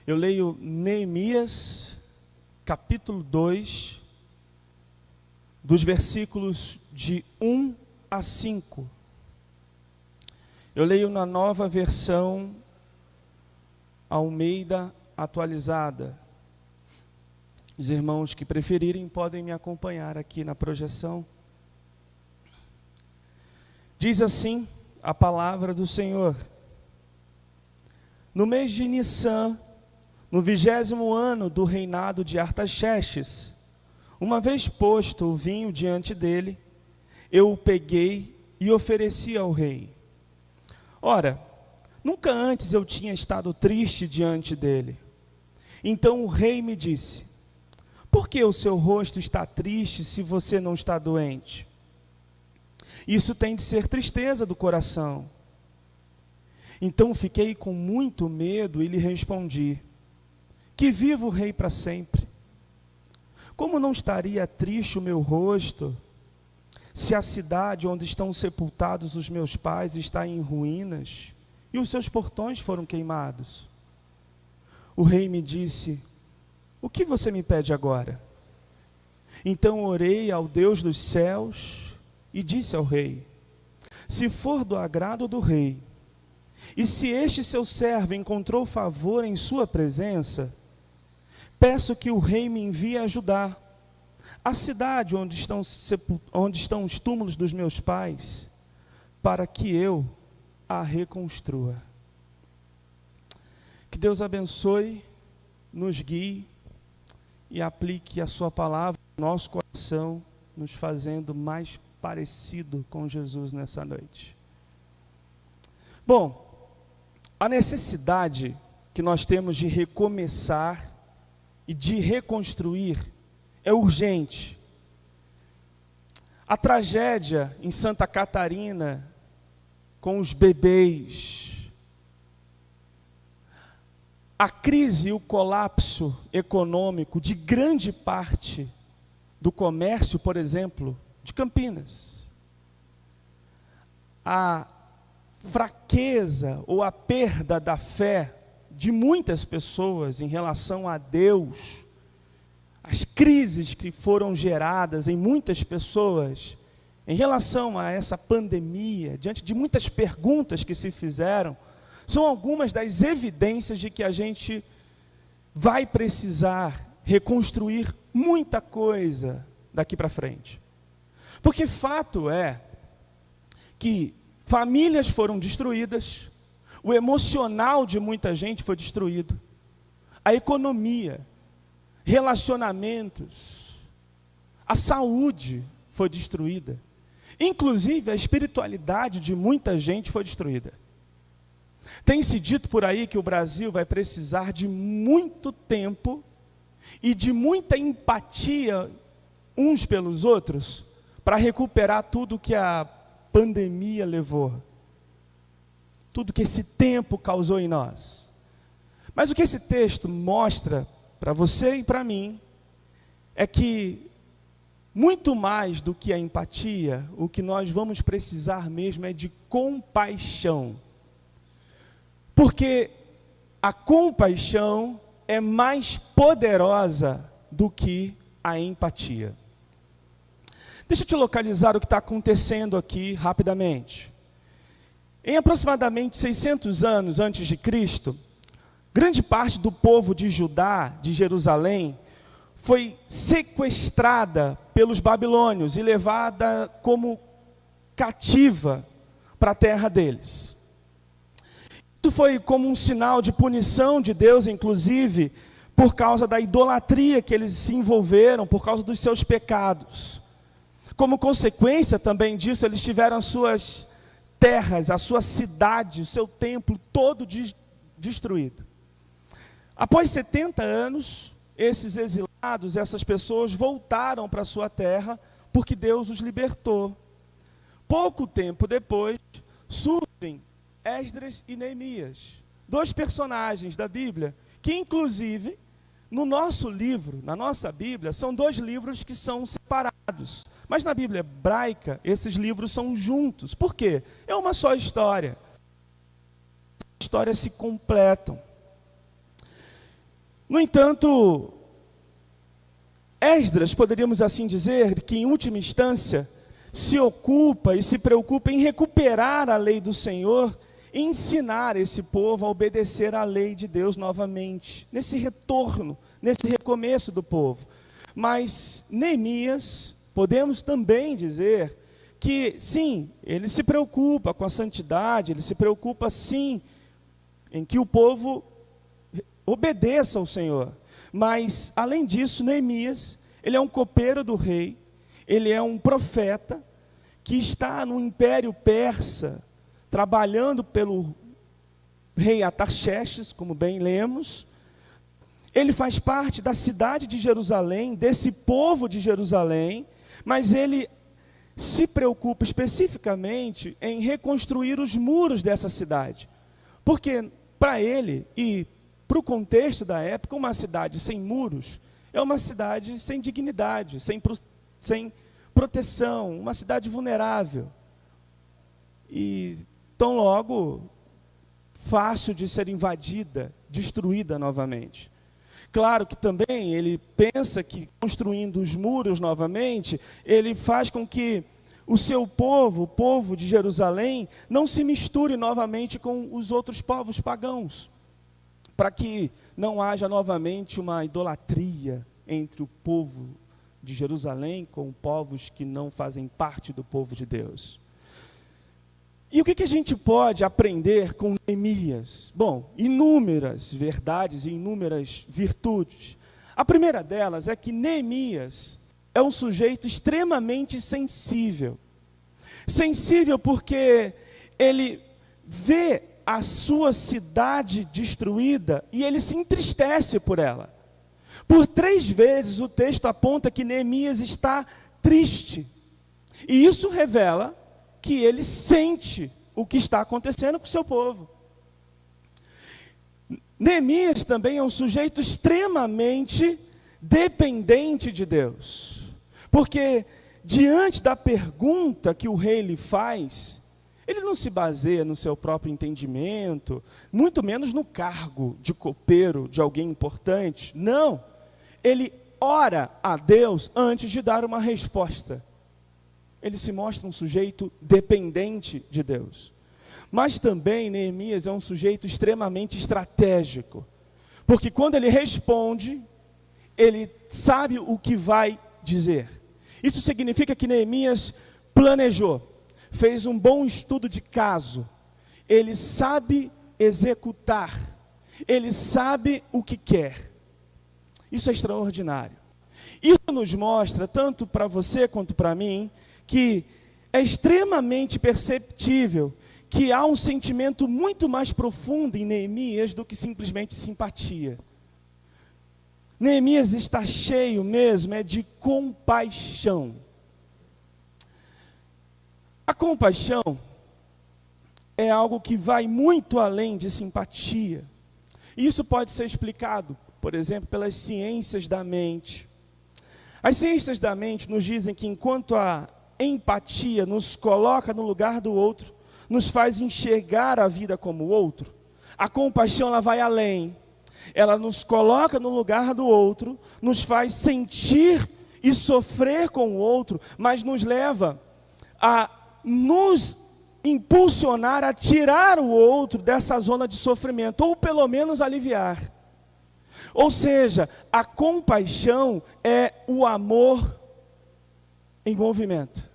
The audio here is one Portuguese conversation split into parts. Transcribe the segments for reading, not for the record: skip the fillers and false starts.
Eu leio Neemias, capítulo 2, dos versículos de 1 a 5. Eu leio na nova versão Almeida atualizada. Os irmãos que preferirem podem me acompanhar aqui na projeção. Diz assim a palavra do Senhor: no mês de Nissan, no 20º ano do reinado de Artaxerxes, uma vez posto o vinho diante dele, eu o peguei e ofereci ao rei. Ora, nunca antes eu tinha estado triste diante dele. Então o rei me disse: por que o seu rosto está triste se você não está doente? Isso tem de ser tristeza do coração. Então fiquei com muito medo e lhe respondi: que viva o rei para sempre. Como não estaria triste o meu rosto, se a cidade onde estão sepultados os meus pais está em ruínas e os seus portões foram queimados? O rei me disse: o que você me pede agora? Então orei ao Deus dos céus e disse ao rei: se for do agrado do rei, e se este seu servo encontrou favor em sua presença, peço que o rei me envie ajudar a cidade onde estão os túmulos dos meus pais, para que eu a reconstrua. Que Deus abençoe, nos guie e aplique a sua palavra no nosso coração, nos fazendo mais parecido com Jesus nessa noite. Bom, a necessidade que nós temos de recomeçar e de reconstruir é urgente. A tragédia em Santa Catarina, com os bebês, a crise e o colapso econômico de grande parte do comércio, por exemplo, de Campinas, a fraqueza ou a perda da fé de muitas pessoas em relação a Deus, as crises que foram geradas em muitas pessoas em relação a essa pandemia, diante de muitas perguntas que se fizeram, são algumas das evidências de que a gente vai precisar reconstruir muita coisa daqui para frente. Porque fato é que famílias foram destruídas, o emocional de muita gente foi destruído, a economia, relacionamentos, a saúde foi destruída, inclusive a espiritualidade de muita gente foi destruída. Tem-se dito por aí que o Brasil vai precisar de muito tempo e de muita empatia uns pelos outros para recuperar tudo que a pandemia levou, tudo que esse tempo causou em nós. Mas o que esse texto mostra para você e para mim é que, muito mais do que a empatia, o que nós vamos precisar mesmo é de compaixão. Porque a compaixão é mais poderosa do que a empatia. Deixa eu te localizar o que está acontecendo aqui rapidamente. Em aproximadamente 600 anos antes de Cristo, grande parte do povo de Judá, de Jerusalém, foi sequestrada pelos babilônios e levada como cativa para a terra deles. Isso foi como um sinal de punição de Deus, inclusive, por causa da idolatria que eles se envolveram, por causa dos seus pecados. Como consequência também disso, eles tiveram as suas terras, a sua cidade, o seu templo todo destruído. Após 70 anos, esses exilados, essas pessoas voltaram para a sua terra, porque Deus os libertou. Pouco tempo depois, surgem Esdras e Neemias, dois personagens da Bíblia, que inclusive, no nosso livro, na nossa Bíblia, são dois livros que são separados. Mas na Bíblia hebraica, esses livros são juntos. Por quê? É uma só história. As histórias se completam. No entanto, Esdras, poderíamos assim dizer, que em última instância, se ocupa e se preocupa em recuperar a lei do Senhor e ensinar esse povo a obedecer à lei de Deus novamente, nesse retorno, nesse recomeço do povo. Mas Neemias, podemos também dizer que, sim, ele se preocupa com a santidade, ele se preocupa, sim, em que o povo obedeça ao Senhor. Mas, além disso, Neemias, ele é um copeiro do rei, ele é um profeta que está no Império Persa, trabalhando pelo rei Artaxerxes, como bem lemos. Ele faz parte da cidade de Jerusalém, desse povo de Jerusalém, mas ele se preocupa especificamente em reconstruir os muros dessa cidade. Porque, para ele e para o contexto da época, uma cidade sem muros é uma cidade sem dignidade, sem proteção, uma cidade vulnerável. E tão logo fácil de ser invadida, destruída novamente. Claro que também ele pensa que construindo os muros novamente, ele faz com que o seu povo, o povo de Jerusalém, não se misture novamente com os outros povos pagãos, para que não haja novamente uma idolatria entre o povo de Jerusalém com povos que não fazem parte do povo de Deus. E o que a gente pode aprender com Neemias? Bom, inúmeras verdades e inúmeras virtudes. A primeira delas é que Neemias é um sujeito extremamente sensível. Sensível porque ele vê a sua cidade destruída e ele se entristece por ela. Por 3 vezes o texto aponta que Neemias está triste. E isso revela que ele sente o que está acontecendo com o seu povo. Neemias também é um sujeito extremamente dependente de Deus. Porque diante da pergunta que o rei lhe faz, ele não se baseia no seu próprio entendimento, muito menos no cargo de copeiro de alguém importante. Não, ele ora a Deus antes de dar uma resposta. Ele se mostra um sujeito dependente de Deus. Mas também Neemias é um sujeito extremamente estratégico. Porque quando ele responde, ele sabe o que vai dizer. Isso significa que Neemias planejou, fez um bom estudo de caso. Ele sabe executar. Ele sabe o que quer. Isso é extraordinário. Isso nos mostra, tanto para você quanto para mim, que é extremamente perceptível que há um sentimento muito mais profundo em Neemias do que simplesmente simpatia. Neemias está cheio mesmo de compaixão. A compaixão é algo que vai muito além de simpatia. E isso pode ser explicado, por exemplo, pelas ciências da mente. As ciências da mente nos dizem que enquanto a empatia nos coloca no lugar do outro, nos faz enxergar a vida como o outro, a compaixão ela vai além. Ela nos coloca no lugar do outro, nos faz sentir e sofrer com o outro, mas nos leva a nos impulsionar a tirar o outro dessa zona de sofrimento, ou pelo menos aliviar. Ou seja, a compaixão é o amor em movimento.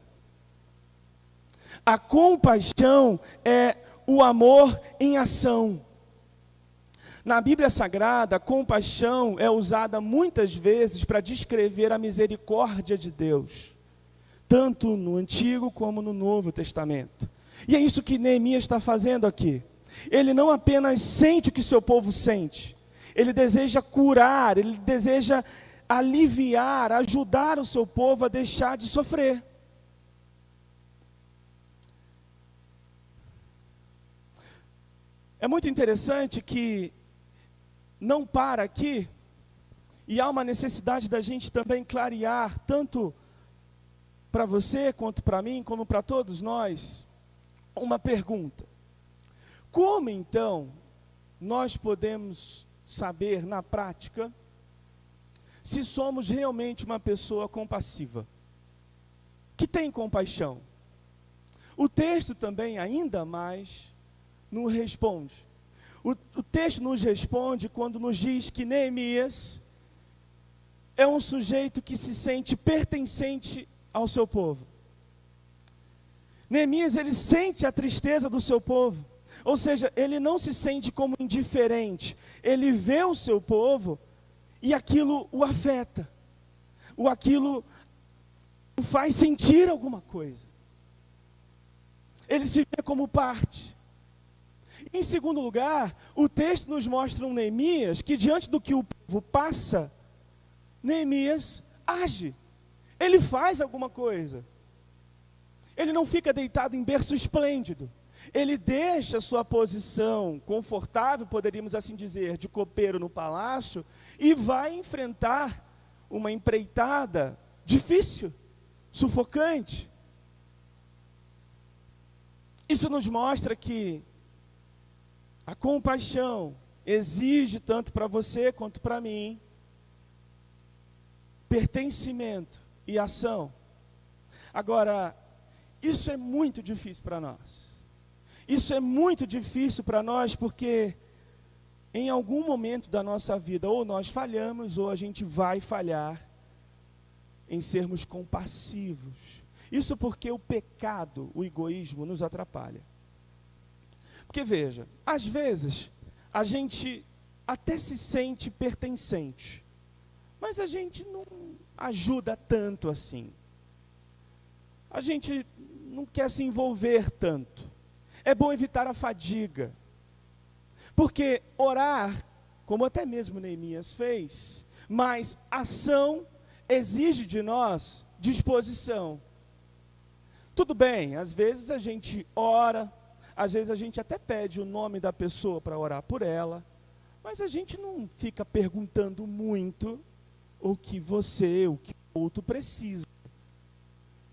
A compaixão é o amor em ação. Na Bíblia Sagrada, a compaixão é usada muitas vezes para descrever a misericórdia de Deus, tanto no Antigo como no Novo Testamento. E é isso que Neemias está fazendo aqui. Ele não apenas sente o que seu povo sente, ele deseja curar, ele deseja aliviar, ajudar o seu povo a deixar de sofrer. É muito interessante que não para aqui, e há uma necessidade da gente também clarear, tanto para você, quanto para mim, como para todos nós, uma pergunta. Como então nós podemos saber na prática se somos realmente uma pessoa compassiva, que tem compaixão? O texto também ainda mais nos responde. O texto nos responde quando nos diz que Neemias é um sujeito que se sente pertencente ao seu povo. Neemias, ele sente a tristeza do seu povo. Ou seja, ele não se sente como indiferente. Ele vê o seu povo e aquilo o afeta. Aquilo o faz sentir alguma coisa. Ele se vê como parte. Em segundo lugar, o texto nos mostra um Neemias que, diante do que o povo passa, Neemias age. Ele faz alguma coisa. Ele não fica deitado em berço esplêndido. Ele deixa sua posição confortável, poderíamos assim dizer, de copeiro no palácio, e vai enfrentar uma empreitada difícil, sufocante. Isso nos mostra que a compaixão exige tanto para você quanto para mim pertencimento e ação. Agora, isso é muito difícil para nós. Isso é muito difícil para nós porque em algum momento da nossa vida ou nós falhamos ou a gente vai falhar em sermos compassivos. Isso porque o pecado, o egoísmo nos atrapalha. Porque veja, às vezes a gente até se sente pertencente, mas a gente não ajuda tanto assim. A gente não quer se envolver tanto. É bom evitar a fadiga. Porque orar, como até mesmo Neemias fez, mas ação exige de nós disposição. Tudo bem, às vezes a gente ora, às vezes a gente até pede o nome da pessoa para orar por ela, mas a gente não fica perguntando muito o que você, o que o outro precisa.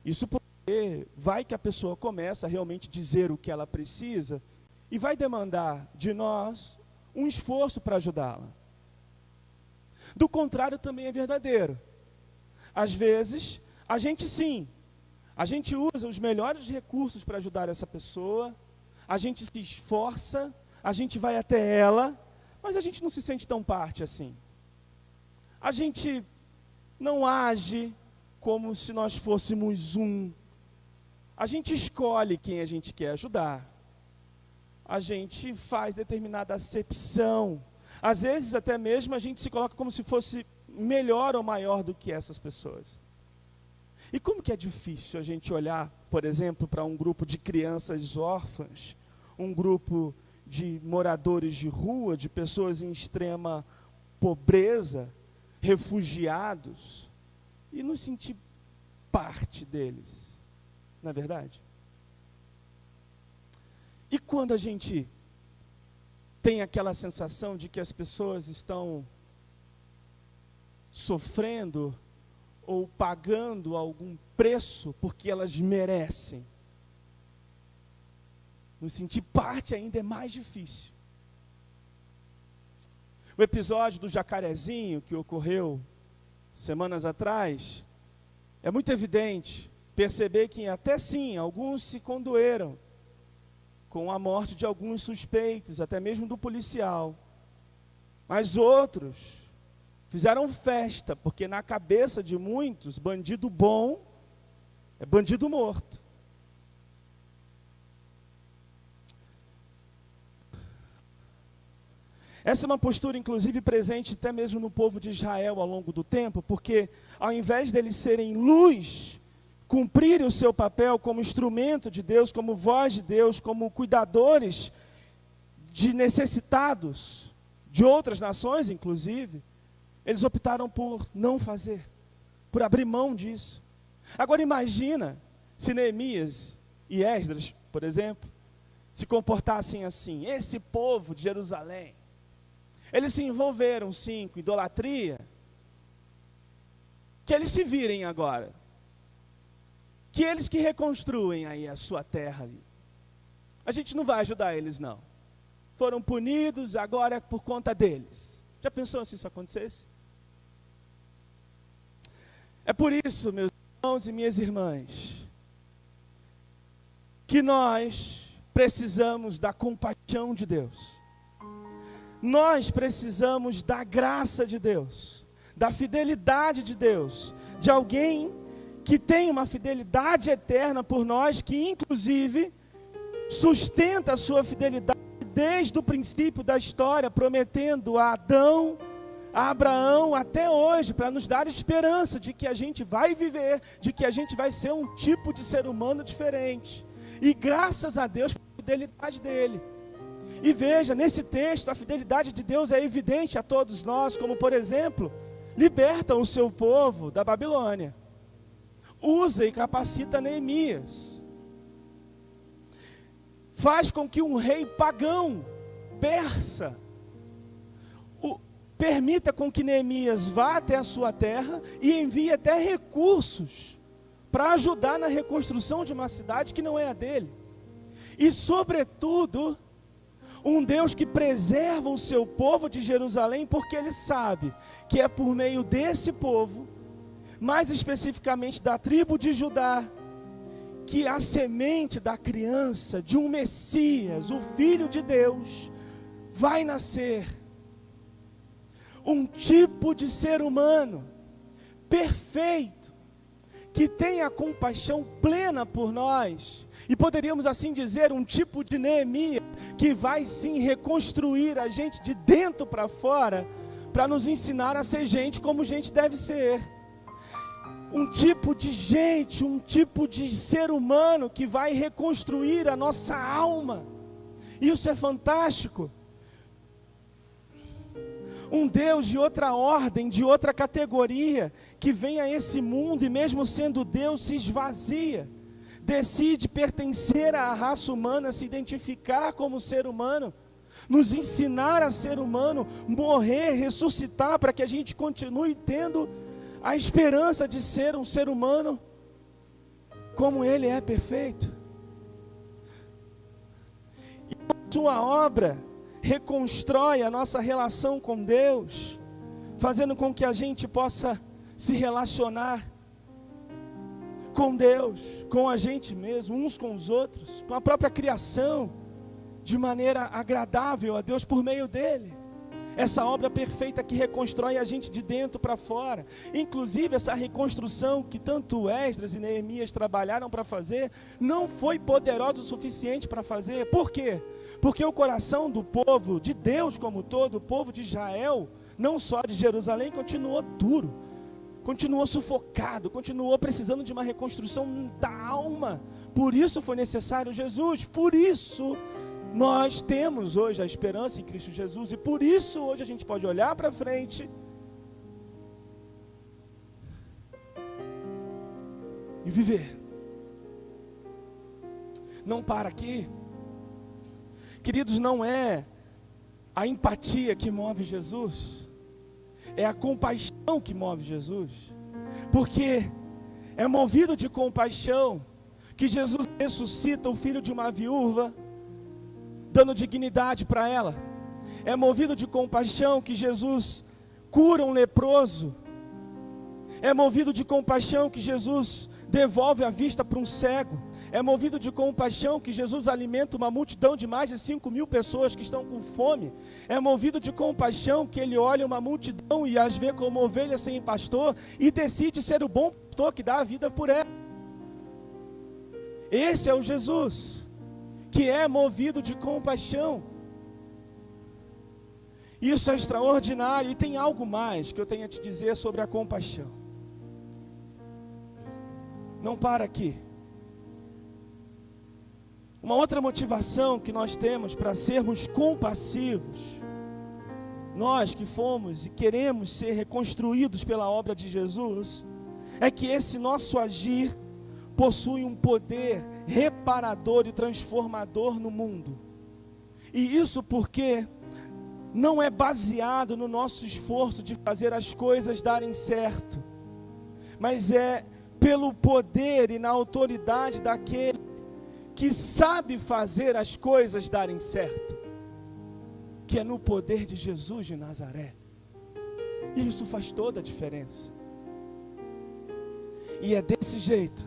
Isso porque vai que a pessoa começa a realmente dizer o que ela precisa e vai demandar de nós um esforço para ajudá-la. Do contrário também é verdadeiro. Às vezes, a gente sim, a gente usa os melhores recursos para ajudar essa pessoa, a gente se esforça, a gente vai até ela, mas a gente não se sente tão parte assim. A gente não age como se nós fôssemos um. A gente escolhe quem a gente quer ajudar. A gente faz determinada acepção. Às vezes até mesmo a gente se coloca como se fosse melhor ou maior do que essas pessoas. E como que é difícil a gente olhar, por exemplo, para um grupo de crianças órfãs, um grupo de moradores de rua, de pessoas em extrema pobreza, refugiados, e nos sentir parte deles, não é verdade? E quando a gente tem aquela sensação de que as pessoas estão sofrendo ou pagando algum preço porque elas merecem, nos sentir parte ainda é mais difícil. O episódio do jacarezinho que ocorreu semanas atrás, é muito evidente perceber que até sim, alguns se condoeram com a morte de alguns suspeitos, até mesmo do policial. Mas outros fizeram festa, porque na cabeça de muitos, bandido bom é bandido morto. Essa é uma postura, inclusive, presente até mesmo no povo de Israel ao longo do tempo, porque ao invés deles serem luz, cumprirem o seu papel como instrumento de Deus, como voz de Deus, como cuidadores de necessitados, de outras nações, inclusive, eles optaram por não fazer, por abrir mão disso. Agora imagina se Neemias e Esdras, por exemplo, se comportassem assim. Esse povo de Jerusalém, eles se envolveram, sim, com idolatria, que eles se virem agora. que eles que reconstruem aí a sua terra ali. A gente não vai ajudar eles, não. Foram punidos, agora é por conta deles. Já pensou se isso acontecesse? É por isso, meus irmãos e minhas irmãs, que nós precisamos da compaixão de Deus. Nós precisamos da graça de Deus, da fidelidade de Deus, de alguém que tem uma fidelidade eterna por nós, que inclusive sustenta a sua fidelidade desde o princípio da história, prometendo a Adão, a Abraão, até hoje, para nos dar esperança de que a gente vai viver, de que a gente vai ser um tipo de ser humano diferente. E graças a Deus pela fidelidade dele. E veja, nesse texto, a fidelidade de Deus é evidente a todos nós, como por exemplo, liberta o seu povo da Babilônia. Usa e capacita Neemias. Faz com que um rei pagão, persa, permita com que Neemias vá até a sua terra e envie até recursos para ajudar na reconstrução de uma cidade que não é a dele. E sobretudo, um Deus que preserva o seu povo de Jerusalém, porque ele sabe que é por meio desse povo, mais especificamente da tribo de Judá, que a semente da criança, de um Messias, o Filho de Deus, vai nascer. Um tipo de ser humano perfeito, que tem a compaixão plena por nós, e poderíamos assim dizer, um tipo de Neemias, que vai sim reconstruir a gente de dentro para fora, para nos ensinar a ser gente como gente deve ser. Um tipo de gente, um tipo de ser humano que vai reconstruir a nossa alma. Isso é fantástico. Um Deus de outra ordem, de outra categoria, que vem a esse mundo e mesmo sendo Deus se esvazia. Decide pertencer à raça humana, se identificar como ser humano, nos ensinar a ser humano, morrer, ressuscitar, para que a gente continue tendo a esperança de ser um ser humano como ele é perfeito. E a sua obra reconstrói a nossa relação com Deus, fazendo com que a gente possa se relacionar com Deus, com a gente mesmo, uns com os outros, com a própria criação, de maneira agradável a Deus por meio dele. Essa obra perfeita que reconstrói a gente de dentro para fora. Inclusive essa reconstrução que tanto Esdras e Neemias trabalharam para fazer, não foi poderosa o suficiente para fazer. Por quê? Porque o coração do povo, de Deus como todo, o povo de Israel, não só de Jerusalém, continuou duro, continuou sufocado, continuou precisando de uma reconstrução da alma. Por isso foi necessário Jesus, por isso nós temos hoje a esperança em Cristo Jesus, e por isso hoje a gente pode olhar para frente e viver. Não para aqui. Queridos, não é a empatia que move Jesus, é a compaixão que move Jesus, porque é movido de compaixão que Jesus ressuscita o filho de uma viúva, dando dignidade para ela. É movido de compaixão que Jesus cura um leproso. É movido de compaixão que Jesus devolve a vista para um cego. É movido de compaixão que Jesus alimenta uma multidão de mais de 5.000 pessoas que estão com fome. É movido de compaixão que ele olha uma multidão e as vê como ovelhas sem pastor e decide ser o bom pastor que dá a vida por ela. Esse é o Jesus que é movido de compaixão. Isso é extraordinário. E tem algo mais que eu tenho a te dizer sobre a compaixão. Não para aqui. Uma outra motivação que nós temos para sermos compassivos, nós que fomos e queremos ser reconstruídos pela obra de Jesus, é que esse nosso agir possui um poder reparador e transformador no mundo. E isso porque não é baseado no nosso esforço de fazer as coisas darem certo, mas é pelo poder e na autoridade daquele que sabe fazer as coisas darem certo, que é no poder de Jesus de Nazaré. E isso faz toda a diferença. E é desse jeito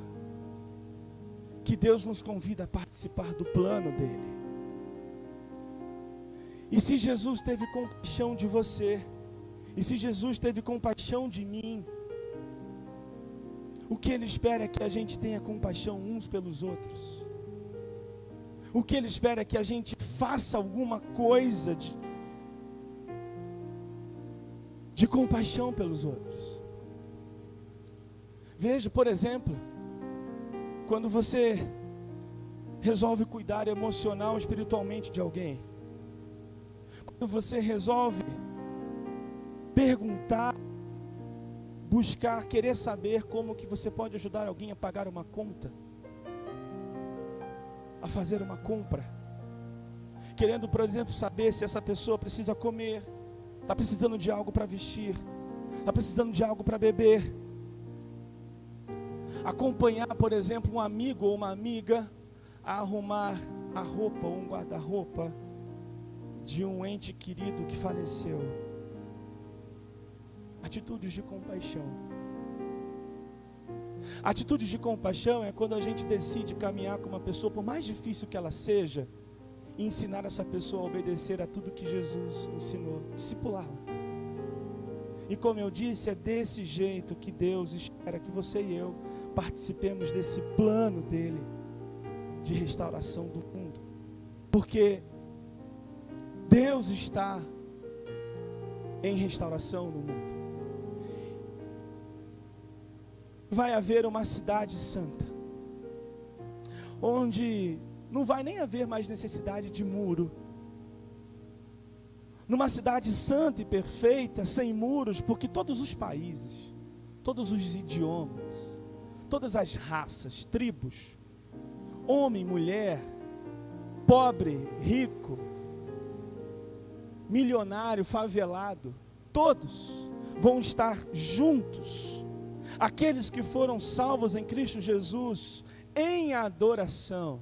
que Deus nos convida a participar do plano dele. E se Jesus teve compaixão de você, e se Jesus teve compaixão de mim, o que Ele espera é que a gente tenha compaixão uns pelos outros. O que Ele espera é que a gente faça alguma coisa de compaixão pelos outros. Veja, por exemplo, quando você resolve cuidar emocional, espiritualmente de alguém, quando você resolve perguntar, buscar, querer saber como que você pode ajudar alguém a pagar uma conta, a fazer uma compra, querendo, por exemplo, saber se essa pessoa precisa comer, está precisando de algo para vestir, está precisando de algo para beber, acompanhar, por exemplo, um amigo ou uma amiga a arrumar a roupa ou um guarda-roupa de um ente querido que faleceu. Atitudes de compaixão. Atitudes de compaixão é quando a gente decide caminhar com uma pessoa, por mais difícil que ela seja, e ensinar essa pessoa a obedecer a tudo que Jesus ensinou, discipulá-la. E como eu disse, é desse jeito que Deus espera que você e eu participemos desse plano dele de restauração do mundo. Porque Deus está em restauração no mundo. Vai haver uma cidade santa, onde não vai nem haver mais necessidade de muro. Numa cidade santa e perfeita, sem muros, porque todos os países, todos os idiomas, todas as raças, tribos, homem, mulher, pobre, rico, milionário, favelado, todos vão estar juntos. Aqueles que foram salvos em Cristo Jesus, em adoração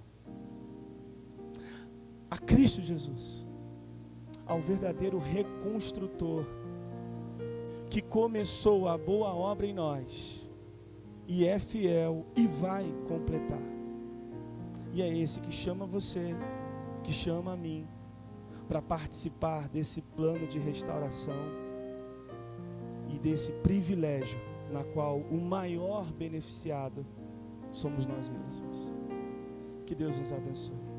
a Cristo Jesus, ao verdadeiro reconstrutor, que começou a boa obra em nós, e é fiel e vai completar. E é esse que chama você, que chama a mim, para participar desse plano de restauração e desse privilégio, na qual o maior beneficiado somos nós mesmos. Que Deus nos abençoe.